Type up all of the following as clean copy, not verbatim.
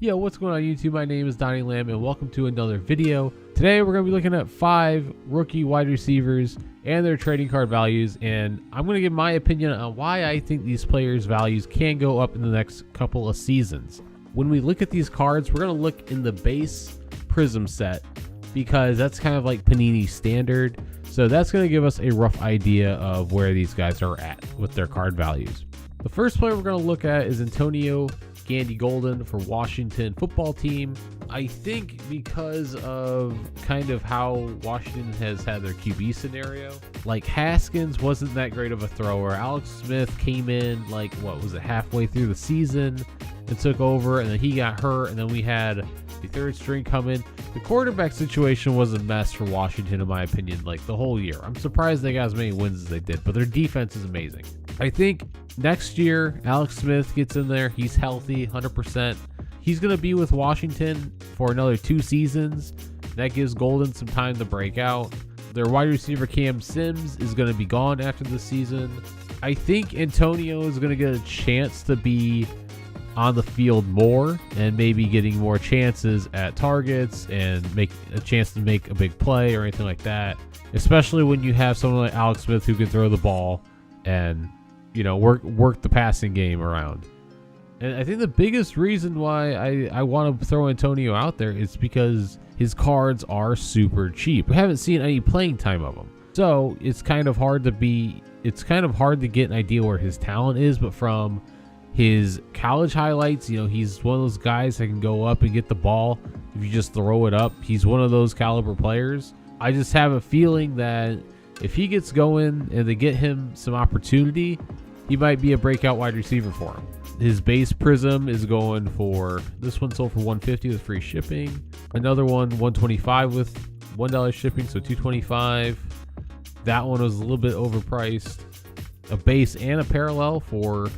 Yo, what's going on YouTube? My name is Donnie Lamb and welcome to another video. Today we're going to be looking at 5 rookie wide receivers and their trading card values, and I'm going to give my opinion on why I think these players' values can go up in the next couple of seasons. When we look at these cards, we're going to look in the base Prism set because that's kind of like Panini standard. So that's going to give us a rough idea of where these guys are at with their card values. The first player we're going to look at is Antonio Gandy Golden for Washington football team. I think because of kind of how Washington has had their QB scenario, like Haskins wasn't that great of a thrower. Alex Smith came in like, what was it, halfway through the season and took over, and then he got hurt, and then we had the third string come in. The quarterback situation was a mess for Washington, in my opinion, like the whole year. I'm surprised they got as many wins as they did, but their defense is amazing. I think next year, Alex Smith gets in there. He's healthy, 100%. He's going to be with Washington for another 2 seasons. That gives Golden some time to break out. Their wide receiver Cam Sims is going to be gone after the season. I think Antonio is going to get a chance to be on the field more and maybe getting more chances at targets and make a chance to make a big play or anything like that, especially when you have someone like Alex Smith who can throw the ball and, you know, work the passing game around. And I think the biggest reason why I want to throw Antonio out there is because his cards are super cheap. We haven't seen any playing time of him, so it's kind of hard to get an idea where his talent is. But from his college highlights, you know, he's one of those guys that can go up and get the ball if you just throw it up. He's one of those caliber players. I just have a feeling that if he gets going and they get him some opportunity, he might be a breakout wide receiver for him. His base Prism is going for, this one sold for $150 with free shipping. Another one, $125 with $1 shipping, so $225. That one was a little bit overpriced. A base and a parallel for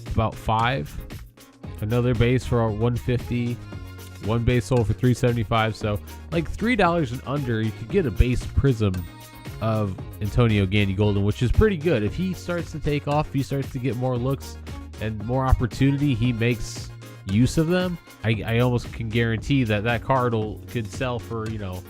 about $5. Another base for $150. One base sold for $375. So like $3 and under, you could get a base Prism of Antonio Gandy Golden, which is pretty good. If he starts to take off, if he starts to get more looks and more opportunity, he makes use of them. I almost can guarantee that card could sell for, you know,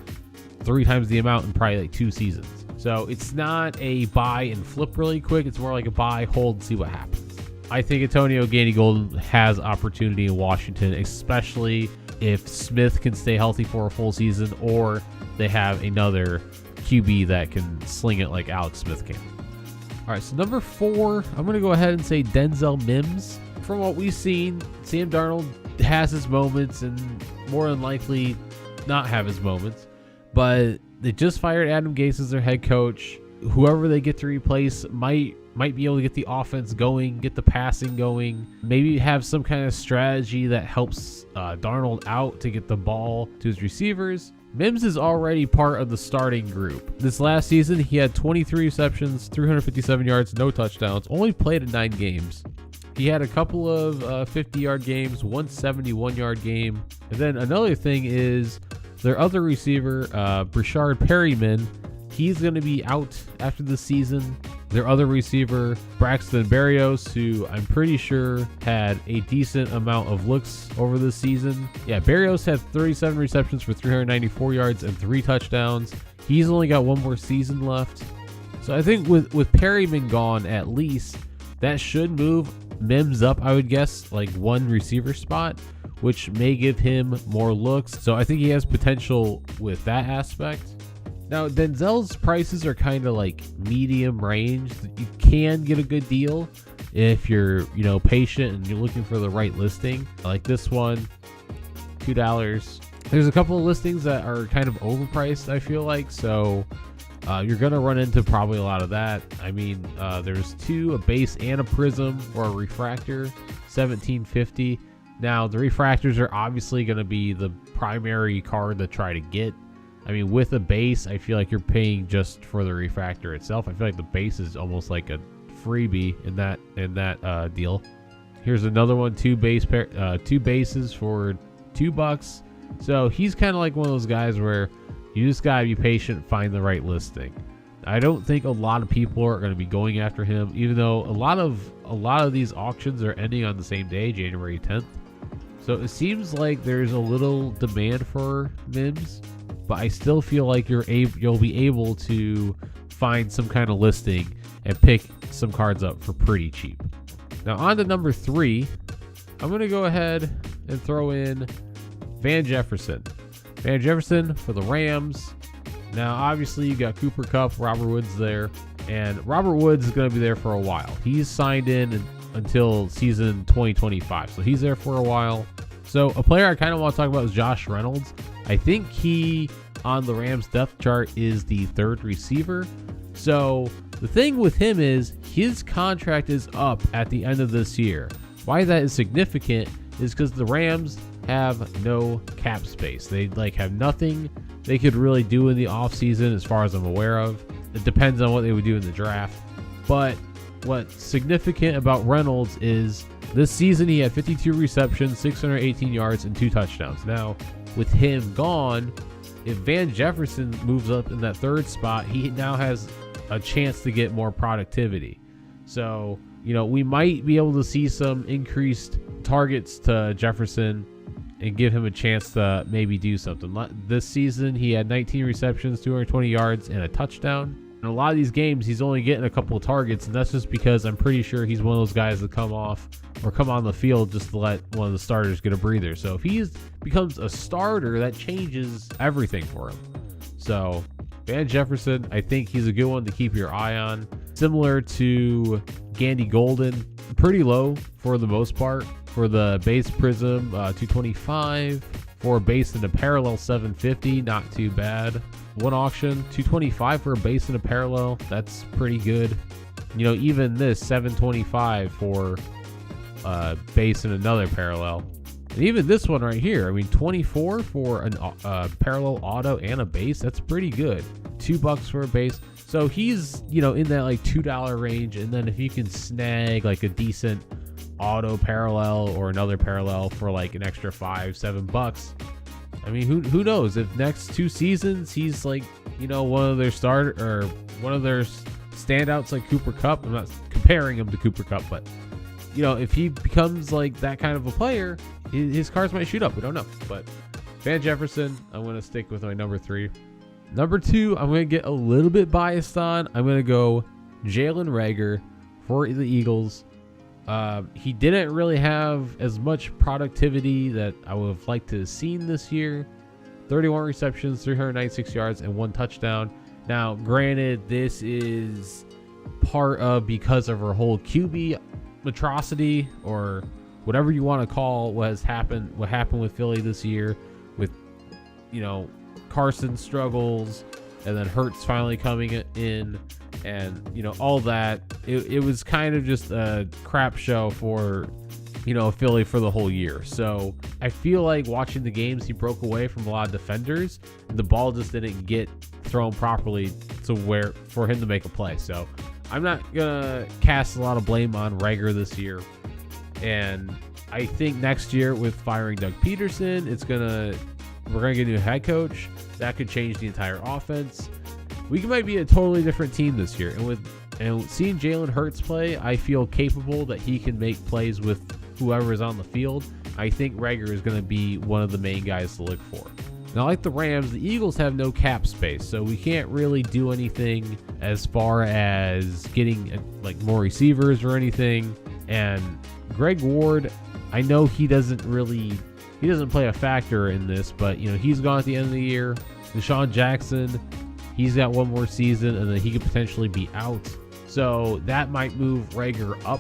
3 times the amount in probably like 2 seasons. So it's not a buy and flip really quick. It's more like a buy, hold, and see what happens. I think Antonio Gandy Golden has opportunity in Washington, especially if Smith can stay healthy for a full season or they have another QB that can sling it like Alex Smith can. All right, so number 4, I'm going to go ahead and say Denzel Mims. From what we've seen, Sam Darnold has his moments and more than likely not have his moments, but they just fired Adam Gase as their head coach. Whoever they get to replace might be able to get the offense going, get the passing going, maybe have some kind of strategy that helps Darnold out to get the ball to his receivers. Mims is already part of the starting group. This last season, he had 23 receptions, 357 yards, no touchdowns, only played in 9 games. He had a couple of 50-yard games, one 71-yard game. And then another thing is their other receiver, Breshad Perriman, he's going to be out after the season. Their other receiver, Braxton Berrios, who I'm pretty sure had a decent amount of looks over the season. Yeah, Berrios had 37 receptions for 394 yards and 3 touchdowns. He's only got 1 more season left. So I think with Perryman gone, at least, that should move Mims up, I would guess, like 1 receiver spot, which may give him more looks. So I think he has potential with that aspect. Now, Denzel's prices are kind of like medium range. You can get a good deal if you're, you know, patient and you're looking for the right listing. Like this one, $2. There's a couple of listings that are kind of overpriced, I feel like. So you're going to run into probably a lot of that. I mean, there's 2, a base and a prism or a refractor, $17.50. Now, the refractors are obviously going to be the primary card to try to get. I mean, with a base, I feel like you're paying just for the refractor itself. I feel like the base is almost like a freebie in that deal. Here's another one, 2 bases for $2. So he's kind of like one of those guys where you just gotta be patient, find the right listing. I don't think a lot of people are going to be going after him, even though a lot of these auctions are ending on the same day, January 10th. So it seems like there's a little demand for Mims, but I still feel like you'll be able to find some kind of listing and pick some cards up for pretty cheap. Now on to number 3, I'm going to go ahead and throw in Van Jefferson. Van Jefferson for the Rams. Now obviously you got Cooper Kupp, Robert Woods there, and Robert Woods is going to be there for a while. He's signed in until season 2025, so he's there for a while. So a player I kind of want to talk about is Josh Reynolds. I think he on the Rams depth chart is the 3rd receiver. So the thing with him is his contract is up at the end of this year. Why that is significant is because the Rams have no cap space. They have nothing they could really do in the offseason as far as I'm aware of. It depends on what they would do in the draft. But what's significant about Reynolds is this season he had 52 receptions, 618 yards, and 2 touchdowns. Now, with him gone, if Van Jefferson moves up in that 3rd spot, he now has a chance to get more productivity. So, we might be able to see some increased targets to Jefferson and give him a chance to maybe do something. This season, he had 19 receptions, 220 yards, and a touchdown. In a lot of these games, he's only getting a couple of targets, and that's just because I'm pretty sure he's one of those guys that come on the field just to let one of the starters get a breather. So if he becomes a starter, that changes everything for him. So Van Jefferson, I think he's a good one to keep your eye on. Similar to Gandy Golden, pretty low for the most part. For the base Prism, 225. For a base and a parallel, 750, not too bad. One auction, 225 for a base and a parallel, that's pretty good. Even this 725 for a base and another parallel. And even this one right here, 24 for a parallel auto and a base, that's pretty good. $2 for a base. So he's, in that like $2 range. And then if you can snag like a decent auto parallel or another parallel for like an extra $5-7, who knows if next 2 seasons he's like, one of their one of their standouts like Cooper Kupp. I'm not comparing him to Cooper Kupp, but if he becomes like that kind of a player, his cards might shoot up. We don't know. But Van Jefferson, I'm going to stick with my number 3. Number 2, I'm going to get a little bit biased on. I'm going to go Jalen Reagor for the Eagles. He didn't really have as much productivity that I would have liked to have seen this year. 31 receptions, 396 yards, and 1 touchdown. Now, granted, this is part of because of her whole QB atrocity, or whatever you want to call what happened with Philly this year with, Carson struggles and then Hurts finally coming in. And all that, it was kind of just a crap show for Philly for the whole year. So I feel like watching the games, he broke away from a lot of defenders and the ball just didn't get thrown properly to where for him to make a play. So I'm not gonna cast a lot of blame on Reagor this year. And I think next year with firing Doug Peterson, we're gonna get a new head coach. That could change the entire offense. We might be a totally different team this year. And seeing Jalen Hurts play, I feel capable that he can make plays with whoever is on the field. I think Reagor is going to be one of the main guys to look for. Now, like the Rams, the Eagles have no cap space, so we can't really do anything as far as getting more receivers or anything. And Greg Ward, I know he doesn't play a factor in this, but he's gone at the end of the year. Deshaun Jackson, he's got one more season, and then he could potentially be out. So that might move Reagor up.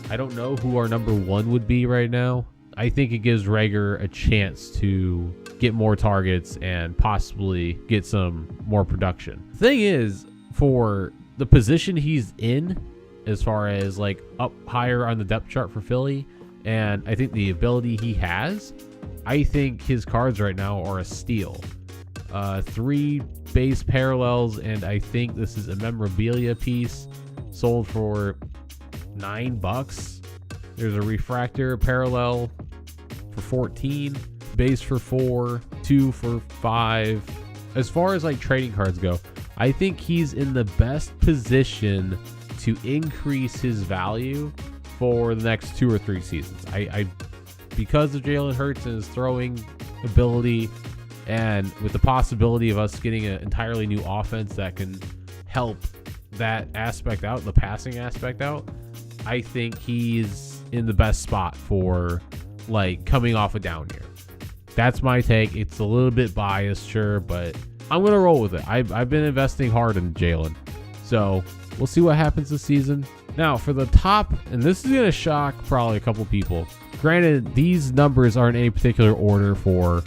I don't know who our number 1 would be right now. I think it gives Reagor a chance to get more targets and possibly get some more production. The thing is, for the position he's in, as far as up higher on the depth chart for Philly, and I think the ability he has, I think his cards right now are a steal. 3 base parallels, and I think this is a memorabilia piece sold for $9. There's a refractor parallel for 14, base for 4, 2 for 5. As far as trading cards go, I think he's in the best position to increase his value for the next 2 or 3 seasons. because of Jalen Hurts and his throwing ability, and with the possibility of us getting an entirely new offense that can help that aspect out, the passing aspect out, I think he's in the best spot for like coming off a down year. That's my take. It's a little bit biased, sure, but I'm going to roll with it. I've been investing hard in Jalen. So we'll see what happens this season. Now for the top, and this is going to shock probably a couple people. Granted, these numbers aren't in any particular order for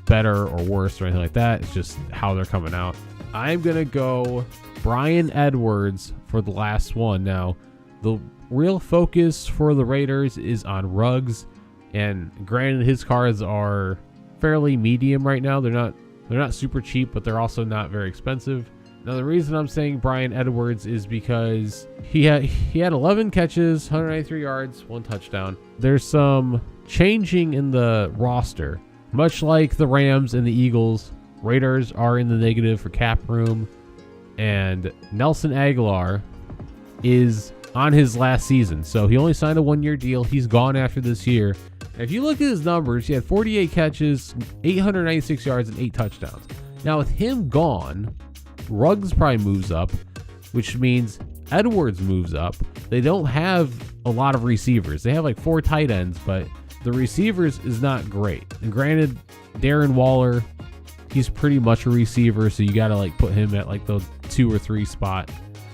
better or worse or anything like that. It's just how they're coming out. I'm going to go Bryan Edwards for the last one. Now, the real focus for the Raiders is on Ruggs, and granted, his cards are fairly medium right now. They're not super cheap, but they're also not very expensive. Now, the reason I'm saying Bryan Edwards is because he had 11 catches, 193 yards, 1 touchdown. There's some changing in the roster. Much like the Rams and the Eagles, Raiders are in the negative for cap room, and Nelson Aguilar is on his last season. So he only signed a 1-year deal. He's gone after this year. And if you look at his numbers, he had 48 catches, 896 yards, and 8 touchdowns. Now, with him gone, Ruggs probably moves up, which means Edwards moves up. They don't have a lot of receivers. They have like 4 tight ends, but the receivers is not great. And granted, Darren Waller, he's pretty much a receiver, so you got to like put him at like the 2 or 3 spot.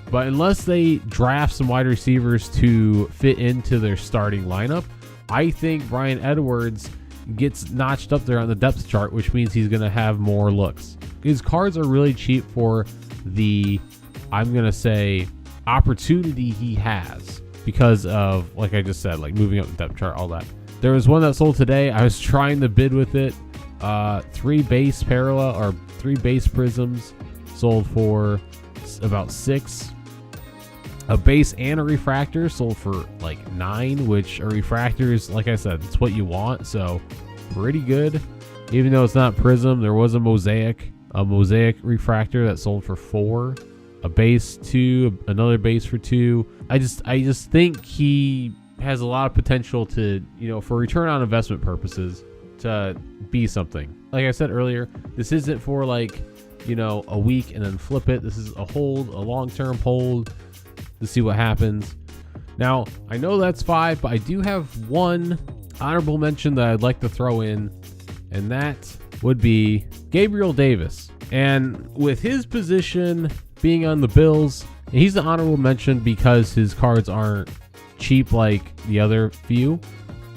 But unless they draft some wide receivers to fit into their starting lineup, I think Bryan Edwards gets notched up there on the depth chart, which means he's going to have more looks. His cards are really cheap for the, I'm going to say, opportunity he has because of, like I just said, like moving up the depth chart, all that. There was one that sold today. I was trying to bid with it. 3 base parallel or 3 base prisms sold for about 6. A base and a refractor sold for like 9, which a refractor is, like I said, it's what you want. So pretty good. Even though it's not prism, there was a mosaic refractor that sold for 4. A base 2, another base for 2. I just think he has a lot of potential to, for return on investment purposes, to be something. Like I said earlier, this isn't for like, a week and then flip it. This is a long-term hold to see what happens. Now, I know that's 5, but I do have one honorable mention that I'd like to throw in, and that would be Gabriel Davis. And with his position being on the Bills, he's the honorable mention because his cards aren't cheap like the other few,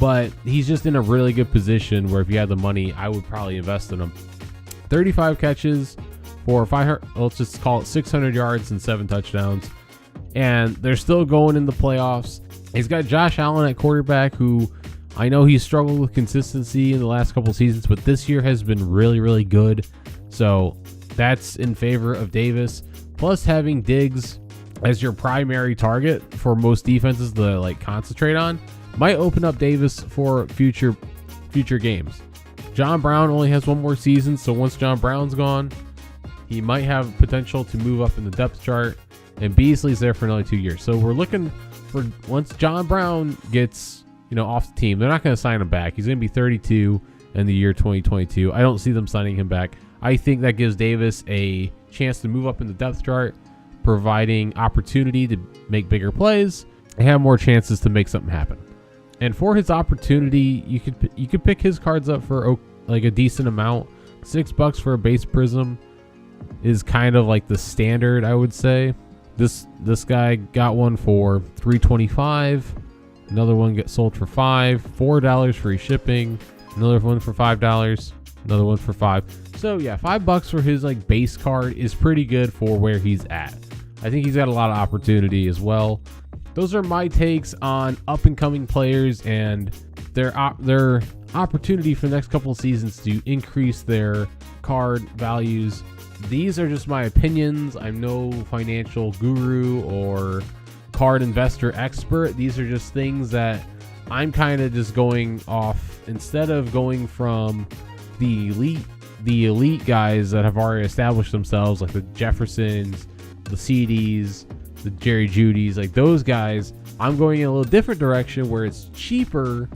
but he's just in a really good position where if you had the money, I would probably invest in him. 35 catches for 500, let's just call it 600 yards and 7 touchdowns. And they're still going in the playoffs. He's got Josh Allen at quarterback, who I know he's struggled with consistency in the last couple seasons, but this year has been really, really good. So that's in favor of Davis. Plus, having Diggs as your primary target for most defenses to like concentrate on might open up Davis for future games. John Brown only has 1 more season, so once John Brown's gone, he might have potential to move up in the depth chart. And Beasley's there for another 2 years. So we're looking for, once John Brown gets, off the team, they're not going to sign him back. He's going to be 32 in the year 2022. I don't see them signing him back. I think that gives Davis a chance to move up in the depth chart, providing opportunity to make bigger plays and have more chances to make something happen. And for his opportunity, you could pick his cards up for like a decent amount. $6 for a base prism is kind of like the standard, I would say. This guy got one for $3.25. Another one gets sold for $4 free shipping. Another one for $5. Another one for $5. So yeah, $5 for his like base card is pretty good for where he's at. I think he's got a lot of opportunity as well. Those are my takes on up and coming players and their opportunity for the next couple of seasons to increase their card values. These are just my opinions. I'm no financial guru or card investor expert. These are just things that I'm kind of just going off, instead of going from the elite guys that have already established themselves, like the Jeffersons, the CDs, the Jerry Judys, like those guys. I'm going in a little different direction where it's cheaper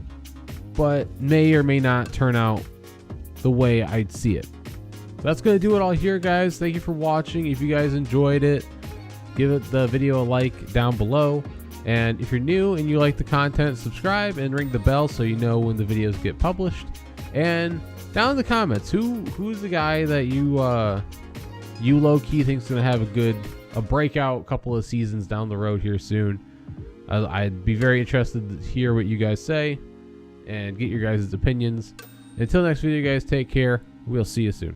but may or may not turn out the way I'd see it. So that's going to do it all here, guys. Thank you for watching. If you guys enjoyed it, give the video a like down below. And if you're new and you like the content, subscribe and ring the bell so you know when the videos get published. And down in the comments, who's the guy that you low-key think's going to have a breakout couple of seasons down the road here soon? I'd be very interested to hear what you guys say and get your guys' opinions. Until next video, guys, take care. We'll see you soon.